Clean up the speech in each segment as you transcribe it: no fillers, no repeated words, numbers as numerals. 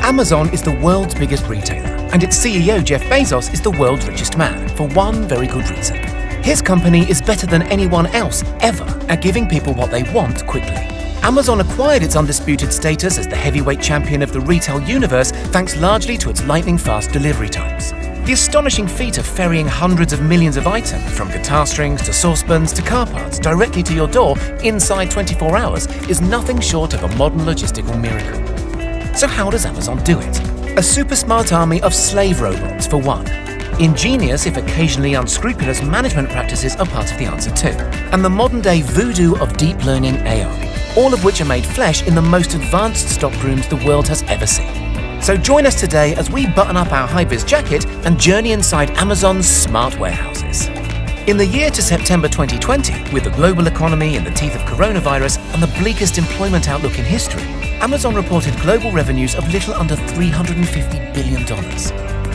Amazon is the world's biggest retailer, and its CEO Jeff Bezos is the world's richest man for one very good reason. His company is better than anyone else ever at giving people what they want quickly. Amazon acquired its undisputed status as the heavyweight champion of the retail universe thanks largely to its lightning-fast delivery times. The astonishing feat of ferrying hundreds of millions of items, from guitar strings to saucepans to car parts, directly to your door inside 24 hours is nothing short of a modern logistical miracle. So how does Amazon do it? A super smart army of slave robots, for one. Ingenious, if occasionally unscrupulous, management practices are part of the answer too. And the modern-day voodoo of deep learning AI, all of which are made flesh in the most advanced stockrooms the world has ever seen. So join us today as we button up our high-vis jacket and journey inside Amazon's smart warehouses. In the year to September 2020, with the global economy in the teeth of coronavirus and the bleakest employment outlook in history, Amazon reported global revenues of little under $350 billion.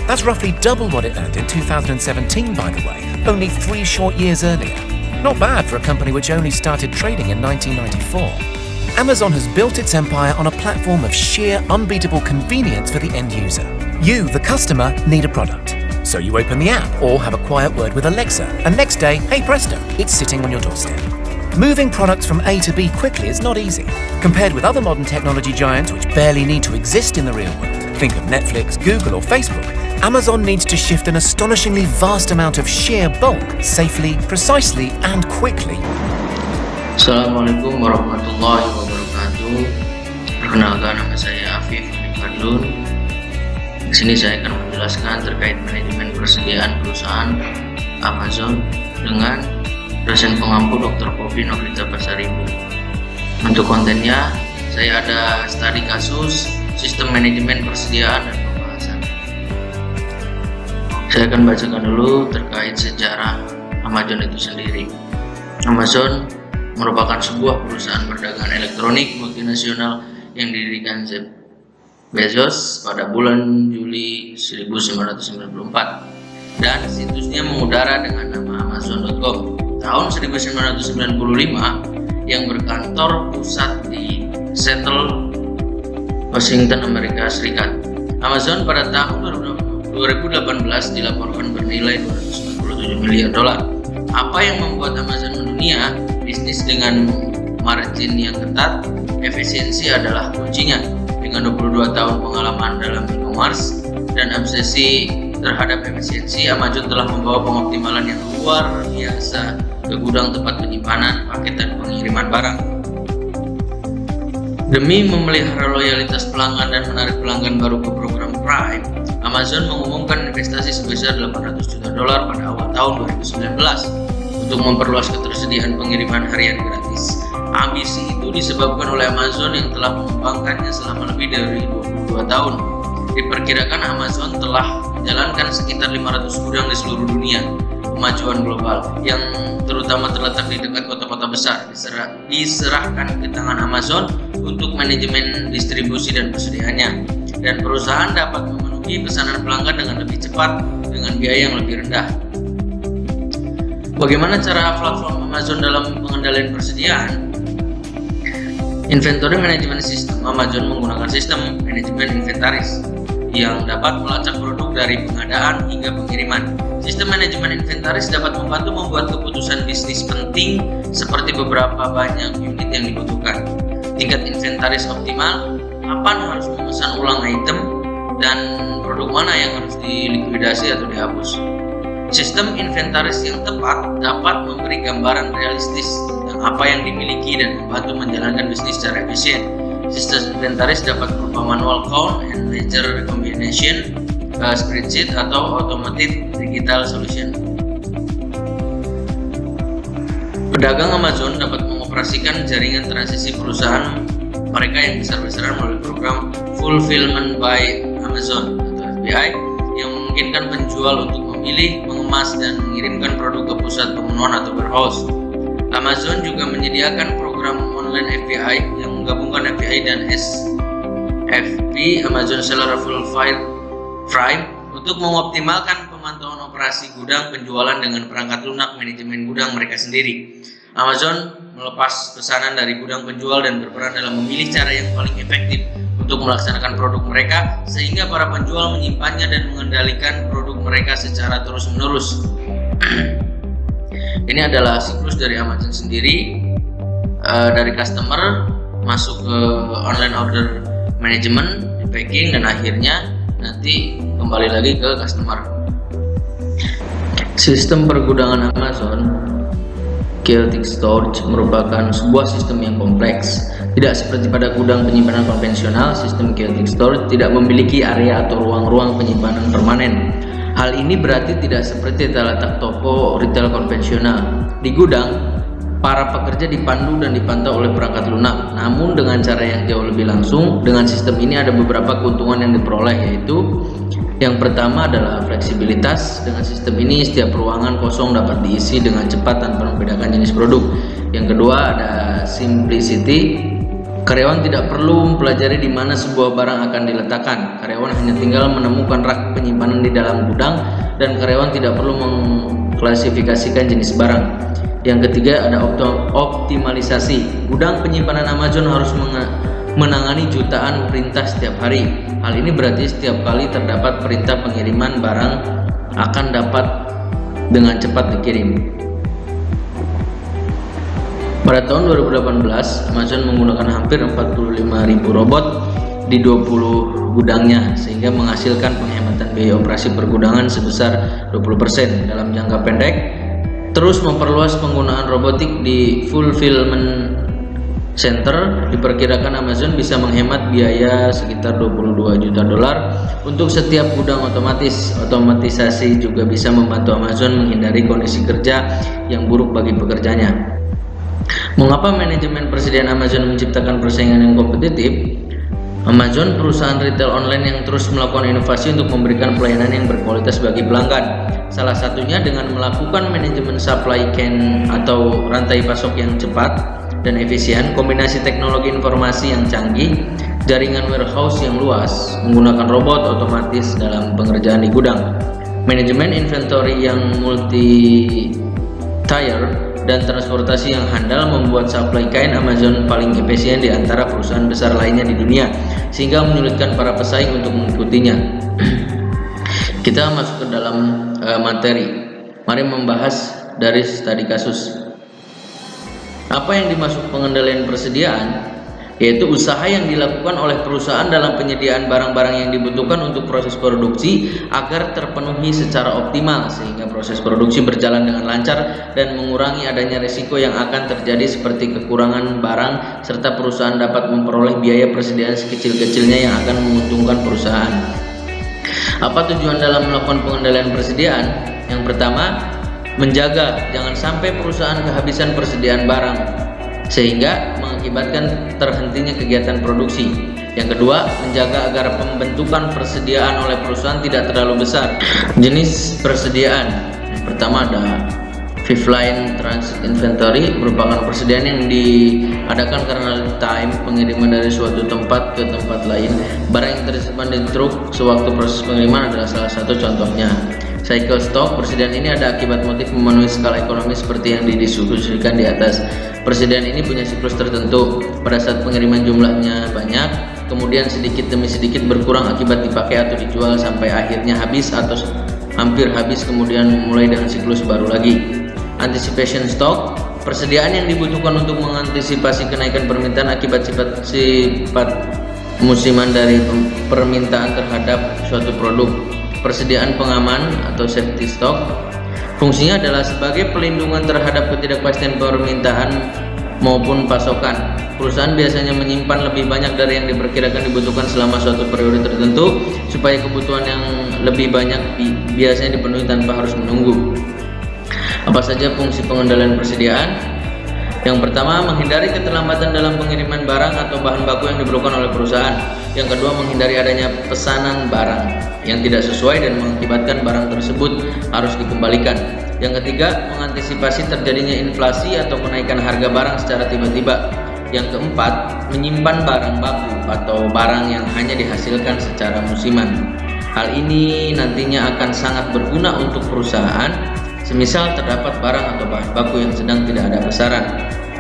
That's roughly double what it earned in 2017, by the way, only 3 short years earlier. Not bad for a company which only started trading in 1994. Amazon has built its empire on a platform of sheer, unbeatable convenience for the end user. You, the customer, need a product. So you open the app or have a quiet word with Alexa, and next day, hey presto, it's sitting on your doorstep. Moving products from A to B quickly is not easy. Compared with other modern technology giants which barely need to exist in the real world, think of Netflix, Google or Facebook, Amazon needs to shift an astonishingly vast amount of sheer bulk safely, precisely and quickly. Assalamualaikum warahmatullahi wabarakatuh. Perkenalkan, nama saya Afif Fadlun. Di sini saya akan menjelaskan terkait manajemen persediaan perusahaan Amazon dengan dosen pengampu Dr. Popi Nogrita Pasaribu. Untuk kontennya, saya ada studi kasus sistem manajemen persediaan dan pembahasan. Saya akan bacakan dulu terkait sejarah Amazon itu sendiri. Amazon merupakan sebuah perusahaan perdagangan elektronik multinasional yang didirikan Jeff Bezos pada bulan Juli 1994 dan situsnya mengudara dengan nama Amazon.com. Tahun 1995 yang berkantor pusat di Seattle, Washington, Amerika Serikat. Amazon pada tahun 2018 dilaporkan bernilai $297 miliar. Apa yang membuat Amazon mendunia? Bisnis dengan margin yang ketat, efisiensi adalah kuncinya. Dengan 22 tahun pengalaman dalam e-commerce dan obsesi terhadap efisiensi, Amazon telah membawa pengoptimalan yang luar biasa ke gudang tempat penyimpanan, paket dan pengiriman barang. Demi memelihara loyalitas pelanggan dan menarik pelanggan baru ke program Prime, Amazon mengumumkan investasi sebesar $800 juta pada awal tahun 2019 untuk memperluas ketersediaan pengiriman harian gratis. Ambisi itu disebabkan oleh Amazon yang telah mengembangkannya selama lebih dari 22 tahun. Diperkirakan Amazon telah menjalankan sekitar 500 gudang di seluruh dunia. Kemajuan global yang terutama terletak di dekat kota-kota besar diserahkan ke tangan Amazon untuk manajemen distribusi dan persediaannya, dan perusahaan dapat memenuhi pesanan pelanggan dengan lebih cepat dengan biaya yang lebih rendah. Bagaimana cara platform Amazon dalam pengendalian persediaan? Inventory Management System. Amazon menggunakan sistem manajemen inventaris yang dapat melacak produk dari pengadaan hingga pengiriman. Sistem manajemen inventaris dapat membantu membuat keputusan bisnis penting seperti beberapa banyak unit yang dibutuhkan, tingkat inventaris optimal, kapan harus memesan ulang item, dan produk mana yang harus dilikuidasi atau dihapus. Sistem inventaris yang tepat dapat memberi gambaran realistis tentang apa yang dimiliki dan membantu menjalankan bisnis secara efisien. Sistem inventaris dapat berupa manual count and ledger combination, spreadsheet, atau automated digital solution. Pedagang Amazon dapat mengoperasikan jaringan transisi perusahaan mereka yang besar-besaran melalui program Fulfillment by Amazon atau FBI yang memungkinkan penjual untuk memilih, mengemas, dan mengirimkan produk ke pusat pemenuhan atau warehouse. Amazon juga menyediakan program online FBI yang menggabungkan FBI dan SFP, Amazon Seller Fulfilled Prime, untuk mengoptimalkan pemantauan operasi gudang, penjualan dengan perangkat lunak manajemen gudang mereka sendiri. Amazon melepas pesanan dari gudang penjual dan berperan dalam memilih cara yang paling efektif untuk melaksanakan produk mereka, sehingga para penjual menyimpannya dan mengendalikan produk mereka secara terus-menerus. Ini adalah siklus dari Amazon sendiri, dari customer masuk ke online order management, packing, dan akhirnya nanti kembali lagi ke customer. Sistem pergudangan Amazon Chaotic Storage merupakan sebuah sistem yang kompleks. Tidak seperti pada gudang penyimpanan konvensional, sistem Chaotic Storage tidak memiliki area atau ruang-ruang penyimpanan permanen. Hal ini berarti tidak seperti letak toko retail konvensional. Di gudang, para pekerja dipandu dan dipantau oleh perangkat lunak. Namun dengan cara yang jauh lebih langsung, dengan sistem ini ada beberapa keuntungan yang diperoleh, yaitu yang pertama adalah fleksibilitas. Dengan sistem ini setiap ruangan kosong dapat diisi dengan cepat tanpa membedakan jenis produk. Yang kedua ada simplicity. Karyawan tidak perlu mempelajari di mana sebuah barang akan diletakkan. Karyawan hanya tinggal menemukan rak penyimpanan di dalam gudang dan karyawan tidak perlu mengklasifikasikan jenis barang. Yang ketiga ada optimalisasi. Gudang penyimpanan Amazon harus menangani jutaan perintah setiap hari. Hal ini berarti setiap kali terdapat perintah pengiriman barang akan dapat dengan cepat dikirim. Pada tahun 2018, Amazon menggunakan hampir 45.000 robot di 20 gudangnya, sehingga menghasilkan penghematan biaya operasi pergudangan sebesar 20%. Dalam jangka pendek, terus memperluas penggunaan robotik di fulfillment center. Diperkirakan Amazon bisa menghemat biaya sekitar $22 juta untuk setiap gudang otomatis. Otomatisasi juga bisa membantu Amazon menghindari kondisi kerja yang buruk bagi pekerjanya. Mengapa manajemen persediaan Amazon menciptakan persaingan yang kompetitif? Amazon perusahaan retail online yang terus melakukan inovasi untuk memberikan pelayanan yang berkualitas bagi pelanggan. Salah satunya dengan melakukan manajemen supply chain atau rantai pasok yang cepat dan efisien, kombinasi teknologi informasi yang canggih, jaringan warehouse yang luas, menggunakan robot otomatis dalam pengerjaan di gudang, manajemen inventory yang multi-tier, dan transportasi yang handal membuat supply chain Amazon paling efisien di antara perusahaan besar lainnya di dunia, sehingga menyulitkan para pesaing untuk mengikutinya. Kita masuk ke dalam materi. Mari membahas dari studi kasus. Apa yang dimaksud pengendalian persediaan? Yaitu usaha yang dilakukan oleh perusahaan dalam penyediaan barang-barang yang dibutuhkan untuk proses produksi agar terpenuhi secara optimal, sehingga proses produksi berjalan dengan lancar dan mengurangi adanya risiko yang akan terjadi seperti kekurangan barang, serta perusahaan dapat memperoleh biaya persediaan sekecil-kecilnya yang akan menguntungkan perusahaan. Apa tujuan dalam melakukan pengendalian persediaan? Yang pertama, menjaga jangan sampai perusahaan kehabisan persediaan barang sehingga mengakibatkan terhentinya kegiatan produksi. Yang kedua, menjaga agar pembentukan persediaan oleh perusahaan tidak terlalu besar. Jenis persediaan yang pertama ada fifth line transit inventory, merupakan persediaan yang diadakan karena lead time pengiriman dari suatu tempat ke tempat lain. Barang yang tersimpan di truk sewaktu proses pengiriman adalah salah satu contohnya. Cycle stock, persediaan ini ada akibat motif memenuhi skala ekonomi seperti yang didiskusikan di atas. Persediaan ini punya siklus tertentu. Pada saat pengiriman jumlahnya banyak, kemudian sedikit demi sedikit berkurang akibat dipakai atau dijual sampai akhirnya habis atau hampir habis, kemudian mulai dengan siklus baru lagi. Anticipation stock, persediaan yang dibutuhkan untuk mengantisipasi kenaikan permintaan akibat sifat musiman dari permintaan terhadap suatu produk. Persediaan pengaman atau safety stock, fungsinya adalah sebagai pelindungan terhadap ketidakpastian permintaan maupun pasokan. Perusahaan biasanya menyimpan lebih banyak dari yang diperkirakan dibutuhkan selama suatu periode tertentu supaya kebutuhan yang lebih banyak biasanya dipenuhi tanpa harus menunggu. Apa saja fungsi pengendalian persediaan? Yang pertama, menghindari keterlambatan dalam pengiriman barang atau bahan baku yang diperlukan oleh perusahaan. Yang kedua, menghindari adanya pesanan barang yang tidak sesuai dan mengakibatkan barang tersebut harus dikembalikan. Yang ketiga, mengantisipasi terjadinya inflasi atau kenaikan harga barang secara tiba-tiba. Yang keempat, menyimpan barang baku atau barang yang hanya dihasilkan secara musiman. Hal ini nantinya akan sangat berguna untuk perusahaan, semisal terdapat barang atau bahan baku yang sedang tidak ada pasaran.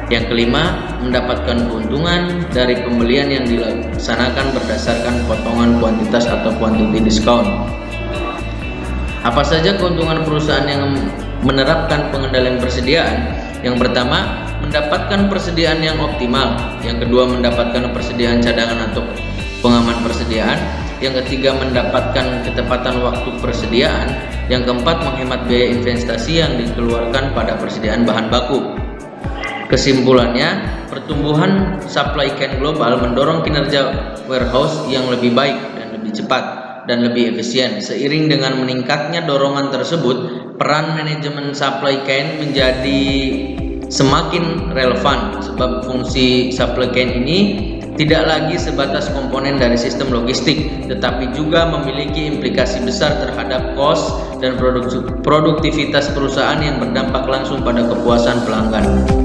Yang kelima, mendapatkan keuntungan dari pembelian yang dilaksanakan berdasarkan potongan kuantitas atau quantity discount. Apa saja keuntungan perusahaan yang menerapkan pengendalian persediaan? Yang pertama, mendapatkan persediaan yang optimal. Yang kedua, mendapatkan persediaan cadangan atau pengaman persediaan. Yang ketiga, mendapatkan ketepatan waktu persediaan. Yang keempat, menghemat biaya investasi yang dikeluarkan pada persediaan bahan baku. Kesimpulannya, pertumbuhan supply chain global mendorong kinerja warehouse yang lebih baik dan lebih cepat dan lebih efisien. Seiring dengan meningkatnya dorongan tersebut, peran manajemen supply chain menjadi semakin relevan sebab fungsi supply chain ini tidak lagi sebatas komponen dari sistem logistik, tetapi juga memiliki implikasi besar terhadap cost dan produktivitas perusahaan yang berdampak langsung pada kepuasan pelanggan.